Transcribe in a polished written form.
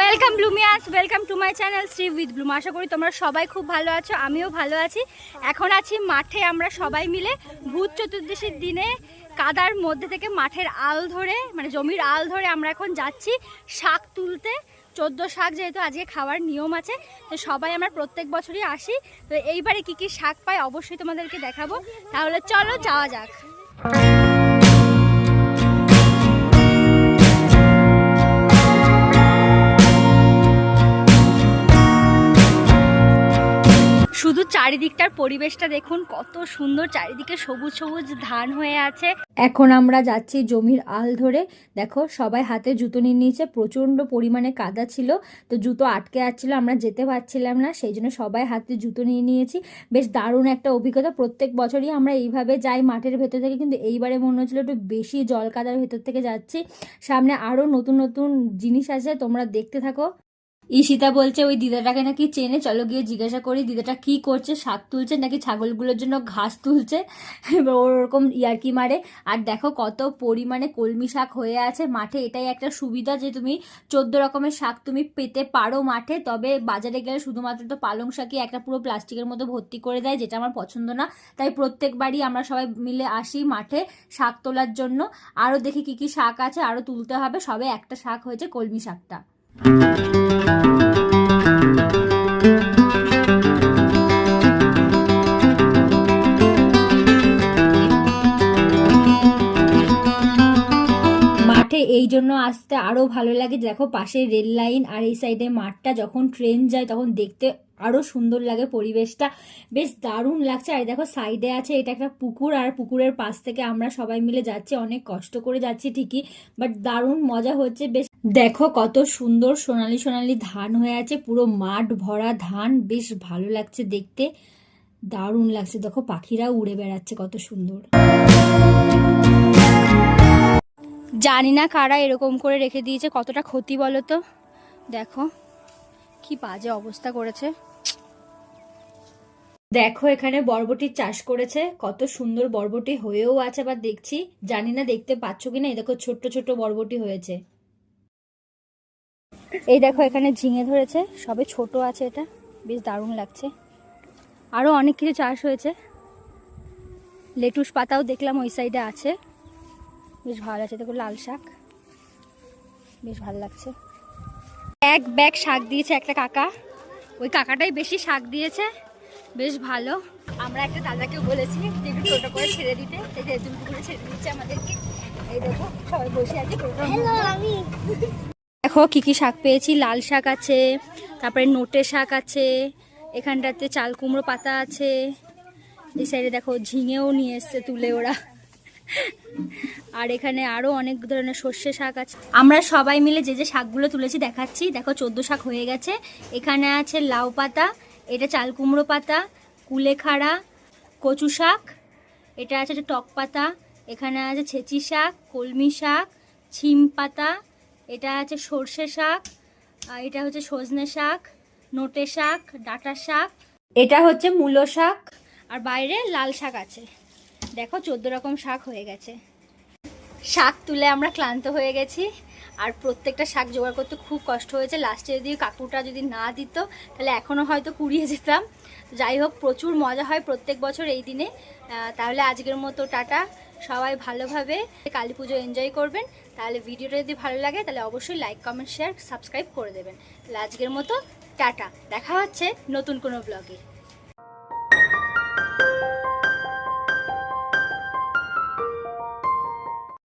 Welcome Bloomias, welcome to my channel Shri with Bloom. আশা করি তোমরা সবাই খুব ভালো আছো, আমিও ভালো আছি। এখন আছি মাঠে, আমরা সবাই মিলে ভূত চতুর্দশীর দিনে কাদার মধ্যে থেকে মাঠের আল ধরে, মানে জমির আল ধরে আমরা এখন যাচ্ছি শাক তুলতে। 14 শাক যেহেতু আজকে খাওয়ার নিয়ম আছে, তো সবাই আমরা প্রত্যেক বছরই আসি। তো এইবারে কী কী শাক পাই অবশ্যই তোমাদেরকে দেখাবো। তাহলে চলো যাওয়া যাক। শুধু চারিদিকটার পরিবেশটা দেখুন, কত সুন্দর, চারিদিকে সবুজ সবুজ ধান হয়ে আছে। এখন আমরা যাচ্ছি জমির আল ধরে। দেখো সবাই হাতে জুতো নিয়ে নিয়েছে, প্রচণ্ড পরিমাণে কাদা ছিল, তো জুতো আটকে যাচ্ছিলো, আমরা যেতে পারছিলাম না, সেই জন্য সবাই হাতে জুতো নিয়ে নিয়েছি। বেশ দারুণ একটা অভিজ্ঞতা। প্রত্যেক বছরই আমরা এইভাবে যাই মাঠের ভেতর থেকে, কিন্তু এইবারে মনে হচ্ছিলো একটু বেশি জল কাদার ভেতর থেকে যাচ্ছি। সামনে আরও নতুন নতুন জিনিস আছে, তোমরা দেখতে থাকো। ঈশিতা বলছে ওই দিদাটাকে নাকি চেনে, চলো গিয়ে জিজ্ঞাসা করি দিদাটা কি করছে, শাক তুলছে নাকি ছাগলগুলোর জন্য ঘাস তুলছে। এবার ওরকম ইয়ার্কি মারে। আর দেখো কত পরিমাণে কলমি শাক হয়ে আছে মাঠে। এটাই একটা সুবিধা যে তুমি 14 রকমের শাক তুমি পেতে পারো মাঠে। তবে বাজারে গেলে শুধুমাত্র তো পালং শাকই একটা পুরো প্লাস্টিকের মতো ভর্তি করে দেয়, যেটা আমার পছন্দ না। তাই প্রত্যেকবারই আমরা সবাই মিলে আসি মাঠে শাক তোলার জন্য। আরও দেখি কি কি শাক আছে, আরও তুলতে হবে। সবে একটা শাক হয়েছে, কলমি শাকটা। এই জন্য আসতে আরও ভালো লাগে। দেখো পাশে রেল লাইন, আর এই সাইডে মাঠটা, যখন ট্রেন যায় তখন দেখতে আরও সুন্দর লাগে পরিবেশটা, বেশ দারুণ লাগছে। আর দেখো সাইডে আছে এটা একটা পুকুর, আর পুকুরের পাশ থেকে আমরা সবাই মিলে যাচ্ছি, অনেক কষ্ট করে যাচ্ছি ঠিকই, বাট দারুণ মজা হচ্ছে। বেশ দেখো কত সুন্দর সোনালি সোনালি ধান হয়ে আছে, পুরো মাঠ ভরা ধান, বেশ ভালো লাগছে দেখতে, দারুণ লাগছে। দেখো পাখিরাও উড়ে বেড়াচ্ছে, কত সুন্দর। জানি না কারা এরকম করে রেখে দিয়েছে, কতটা ক্ষতি বলো তো। দেখো কি বাজে অবস্থা করেছে। দেখো এখানে বরবটির চাষ করেছে, কত সুন্দর বরবটি হয়েও আছে। আবার দেখছি, জানি না দেখতে পাচ্ছ কিনা, এই দেখো ছোট্ট ছোট্ট বরবটি হয়েছে। এই দেখো এখানে ঝিঙে ধরেছে, সবে ছোট আছে, এটা বেশ দারুণ লাগছে। আরও অনেক কিছু চাষ হয়েছে, লেটুস পাতাও দেখলাম ওই সাইডে আছে, বেশ ভালো আছে। দেখো লাল শাক, বেশ ভালো লাগছে। এক ব্যাগ শাক দিয়েছে একটা কাকা, ওই কাকাটাই বেশি শাক দিয়েছে, বেশ ভালো। আমরা একটা দাদাকে বলেছি যে একটু টোটো করে ছেড়ে দিতে, তুমি করে ছেড়ে দিচ্ছে আমাদেরকে। এই দেখো সবাই বসে আছে। দেখো কি কি শাক পেয়েছি, লাল শাক আছে, তারপরে নোটে শাক আছে, এখানটাতে চাল কুমড়ো পাতা আছে, এই সাইডে দেখো ঝিঙেও নিয়ে এসছে তুলে ওরা, আর এখানে আরো অনেক ধরনের সর্ষে শাক আছে। আমরা সবাই মিলে যে যে শাকগুলো তুলেছি দেখাচ্ছি। দেখো 14 শাক হয়ে গেছে। এখানে আছে লাউ পাতা, এটা চাল কুমড়ো পাতা, কুলেখাড়া, কচু শাক, এটা আছে টক পাতা, এখানে আছে ছেঁচি শাক, কলমি শাক, ছিম পাতা, এটা আছে সর্ষে শাক, এটা হচ্ছে সজনে শাক, নোটে শাক, ডাঁটা শাক, এটা হচ্ছে মূলো শাক, আর বাইরে লাল শাক আছে। দেখো 14 রকম শাক হয়ে গেছে। শাক তুলে আমরা ক্লান্ত হয়ে গেছি, আর প্রত্যেকটা শাক জোগাড় করতে খুব কষ্ট হয়েছে। লাস্টে যদি কাকুটা যদি না দিত তাহলে এখনও হয়তো কুড়িয়ে যেতাম। যাই হোক, প্রচুর মজা হয় প্রত্যেক বছর এই দিনে। তাহলে আজকের মতো টাটা, সবাই ভালোভাবে কালী পুজো এনজয় করবেন। তাহলে ভিডিওটা যদি ভালো লাগে তাহলে অবশ্যই লাইক কমেন্ট শেয়ার সাবস্ক্রাইব করে দেবেন। তাহলে আজকের মতো টাটা, দেখা হচ্ছে নতুন কোনো ব্লগে।